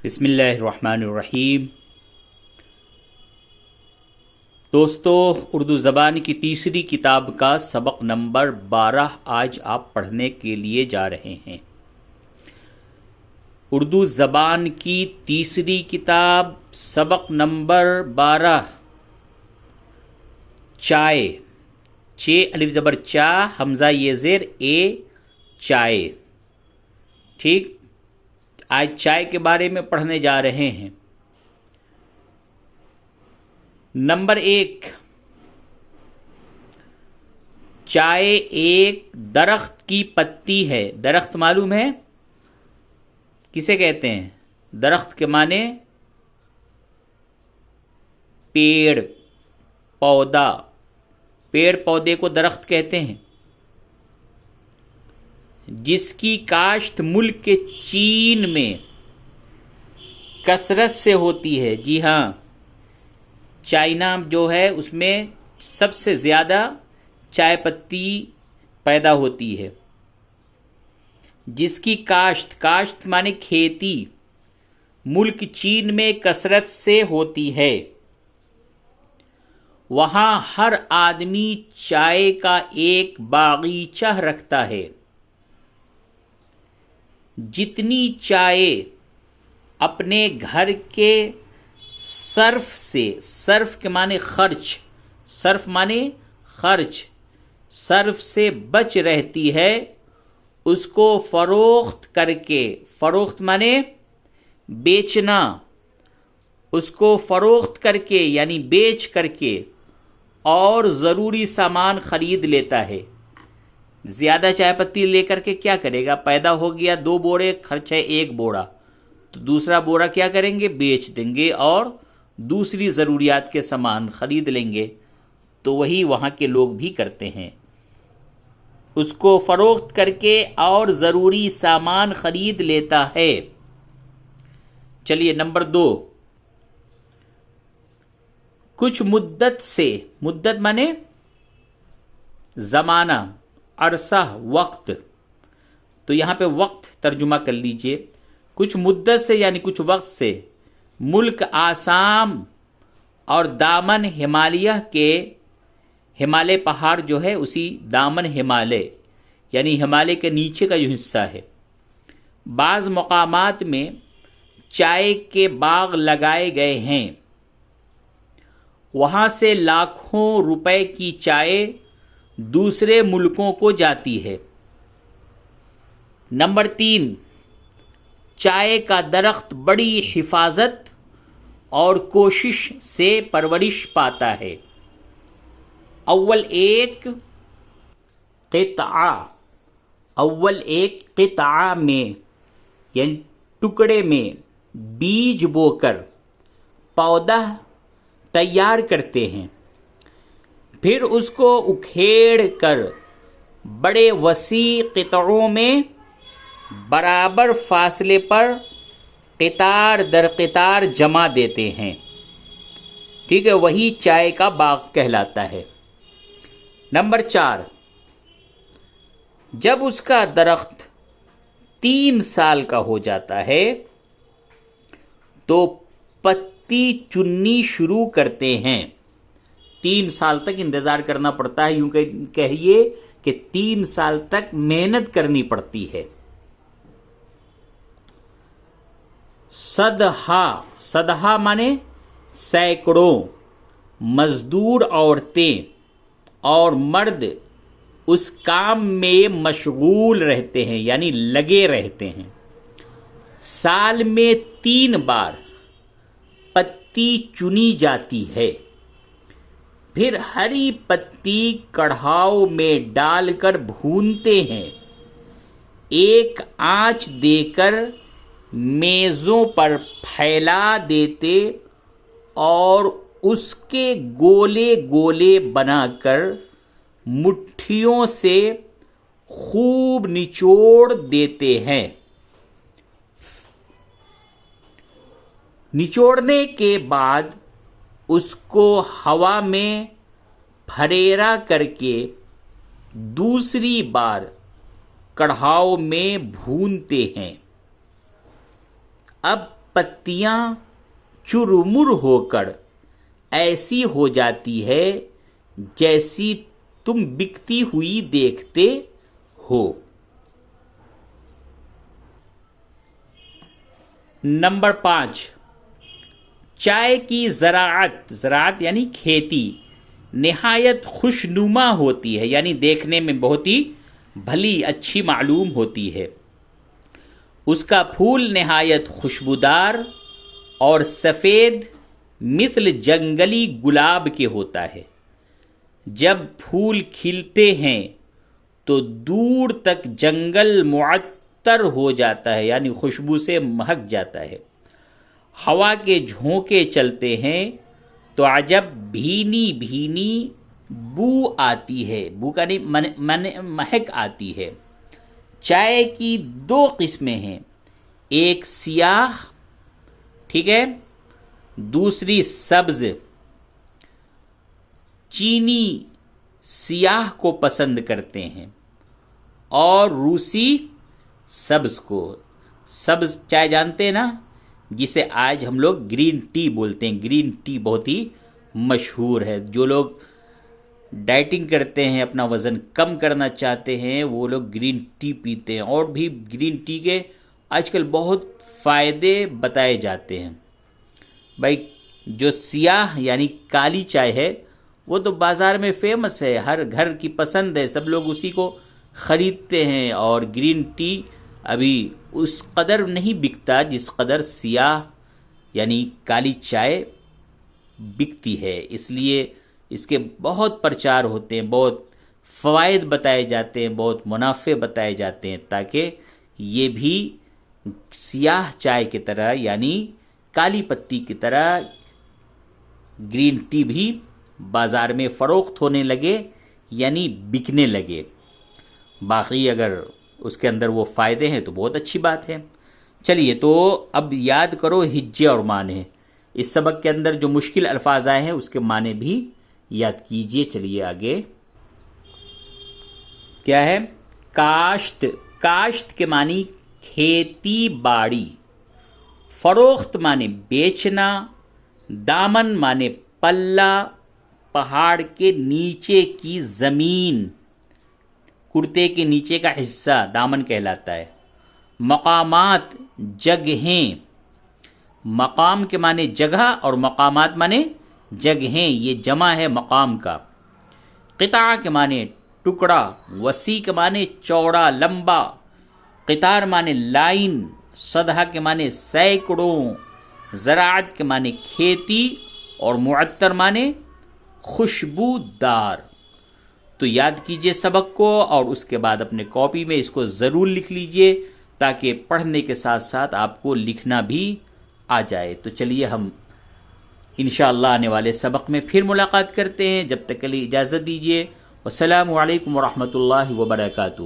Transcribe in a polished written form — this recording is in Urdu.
بسم اللہ الرحمن الرحیم۔ دوستو، اردو زبان کی تیسری کتاب کا سبق نمبر 12 آج آپ پڑھنے کے لیے جا رہے ہیں۔ اردو زبان کی تیسری کتاب سبق نمبر 12، چائے، چ الف زبر چا حمزہ یہ زیر اے، چائے۔ ٹھیک، آج چائے کے بارے میں پڑھنے جا رہے ہیں۔ نمبر 1، چائے ایک درخت کی پتی ہے۔ درخت معلوم ہے کسے کہتے ہیں؟ درخت کے معنی پیڑ پودا، پیڑ پودے کو درخت کہتے ہیں، جس کی کاشت ملک کے چین میں کثرت سے ہوتی ہے۔ جی ہاں، چائنا جو ہے اس میں سب سے زیادہ چائے پتی پیدا ہوتی ہے، جس کی کاشت مانے کھیتی ملک چین میں کثرت سے ہوتی ہے۔ وہاں ہر آدمی چائے کا ایک باغیچہ رکھتا ہے۔ جتنی چائے اپنے گھر کے صرف سے، صرف کے معنی خرچ، صرف معنی خرچ، صرف سے بچ رہتی ہے، اس کو فروخت کر کے، فروخت معنی بیچنا، اس کو فروخت کر کے یعنی بیچ کر کے اور ضروری سامان خرید لیتا ہے۔ زیادہ چائے پتی لے کر کے کیا کرے گا؟ پیدا ہو گیا 2 بوڑے، خرچ ہے 1 بوڑا، تو دوسرا بوڑا کیا کریں گے؟ بیچ دیں گے اور دوسری ضروریات کے سامان خرید لیں گے۔ تو وہی وہاں کے لوگ بھی کرتے ہیں، اس کو فروخت کر کے اور ضروری سامان خرید لیتا ہے۔ چلیے نمبر 2، کچھ مدت سے، مدت مانے زمانہ، عرصہ، وقت، تو یہاں پہ وقت ترجمہ کر لیجئے۔ کچھ مدت سے یعنی کچھ وقت سے ملک آسام اور دامن ہمالیہ کے، ہمالیہ پہاڑ جو ہے اسی دامن ہمالیہ یعنی ہمالیہ کے نیچے کا جو حصہ ہے، بعض مقامات میں چائے کے باغ لگائے گئے ہیں۔ وہاں سے لاکھوں روپے کی چائے دوسرے ملکوں کو جاتی ہے۔ نمبر 3، چائے کا درخت بڑی حفاظت اور کوشش سے پرورش پاتا ہے۔ اول ایک قطعہ میں یعنی ٹکڑے میں بیج بو کر پودا تیار کرتے ہیں، پھر اس کو اکھیڑ کر بڑے وسیع قطعوں میں برابر فاصلے پر قطار در قطار جما دیتے ہیں۔ ٹھیک ہے، وہی چائے کا باغ کہلاتا ہے۔ نمبر 4، جب اس کا درخت 3 سال کا ہو جاتا ہے تو پتی چننی شروع کرتے ہیں۔ 3 سال تک انتظار کرنا پڑتا ہے، یوں کہیے کہ 3 سال تک محنت کرنی پڑتی ہے۔ صدہا مانے سینکڑوں مزدور عورتیں اور مرد اس کام میں مشغول رہتے ہیں یعنی لگے رہتے ہیں۔ سال میں 3 بار پتی چنی جاتی ہے، پھر ہری پتی کڑھاؤ میں ڈال کر بھونتے ہیں، ایک آنچ دے کر میزوں پر پھیلا دیتے اور اس کے گولے گولے بنا کر مٹھیوں سے خوب نچوڑ دیتے ہیں۔ نچوڑنے کے بعد اس کو ہوا میں پھریرا کر کے دوسری بار کڑھاؤ میں بھونتے ہیں۔ اب پتیاں چرمر ہو کر ایسی ہو جاتی ہے جیسی تم بکتی ہوئی دیکھتے ہو۔ نمبر 5، چائے کی زراعت یعنی کھیتی نہایت خوشنما ہوتی ہے، یعنی دیکھنے میں بہت ہی بھلی اچھی معلوم ہوتی ہے۔ اس کا پھول نہایت خوشبودار اور سفید مثل جنگلی گلاب کے ہوتا ہے۔ جب پھول کھلتے ہیں تو دور تک جنگل معطر ہو جاتا ہے، یعنی خوشبو سے مہک جاتا ہے۔ ہوا کے جھونکے چلتے ہیں تو عجب بھینی بھینی بو آتی ہے، بو کا نہیں مہک آتی ہے۔ چائے کی 2 قسمیں ہیں، ایک سیاہ، ٹھیک ہے، دوسری سبز۔ چینی سیاہ کو پسند کرتے ہیں اور روسی سبز کو۔ سبز چائے جانتے ہیں نا، جسے آج ہم لوگ گرین ٹی بولتے ہیں۔ گرین ٹی بہت ہی مشہور ہے۔ جو لوگ ڈائٹنگ کرتے ہیں، اپنا وزن کم کرنا چاہتے ہیں، وہ لوگ گرین ٹی پیتے ہیں، اور بھی گرین ٹی کے آج کل بہت فائدے بتائے جاتے ہیں۔ بھائی جو سیاہ یعنی کالی چائے ہے وہ تو بازار میں فیمس ہے، ہر گھر کی پسند ہے، سب لوگ اسی کو خریدتے ہیں، اور گرین ٹی ابھی اس قدر نہیں بکتا جس قدر سیاہ یعنی کالی چائے بکتی ہے۔ اس لیے اس کے بہت پرچار ہوتے ہیں، بہت فوائد بتائے جاتے ہیں، بہت منافع بتائے جاتے ہیں، تاکہ یہ بھی سیاہ چائے کی طرح یعنی کالی پتی کی طرح گرین ٹی بھی بازار میں فروخت ہونے لگے، یعنی بکنے لگے۔ باقی اگر اس کے اندر وہ فائدے ہیں تو بہت اچھی بات ہے۔ چلیے تو اب یاد کرو ہجے اور معنی۔ اس سبق کے اندر جو مشکل الفاظ آئے ہیں اس کے معنی بھی یاد کیجئے۔ چلیے آگے کیا ہے؟ کاشت۔ کاشت کے معنی کھیتی باڑی، فروخت معنی بیچنا، دامن معنی پلہ، پہاڑ کے نیچے کی زمین، کرتے کے نیچے کا حصہ دامن کہلاتا ہے۔ مقامات جگہیں، مقام کے معنی جگہ اور مقامات معنی جگہیں، یہ جمع ہے مقام کا۔ قطع کے معنی ٹکڑا، وسیع کے معنی چوڑا لمبا، قطار معنی لائن، صدہ کے معنی سینکڑوں، زراعت کے معنی کھیتی، اور معطر معنی خوشبودار۔ تو یاد کیجئے سبق کو، اور اس کے بعد اپنے کاپی میں اس کو ضرور لکھ لیجئے، تاکہ پڑھنے کے ساتھ ساتھ آپ کو لکھنا بھی آ جائے۔ تو چلیے ہم انشاءاللہ آنے والے سبق میں پھر ملاقات کرتے ہیں، جب تک کے لیے اجازت دیجیے۔ والسلام علیکم ورحمۃ اللہ وبرکاتہ۔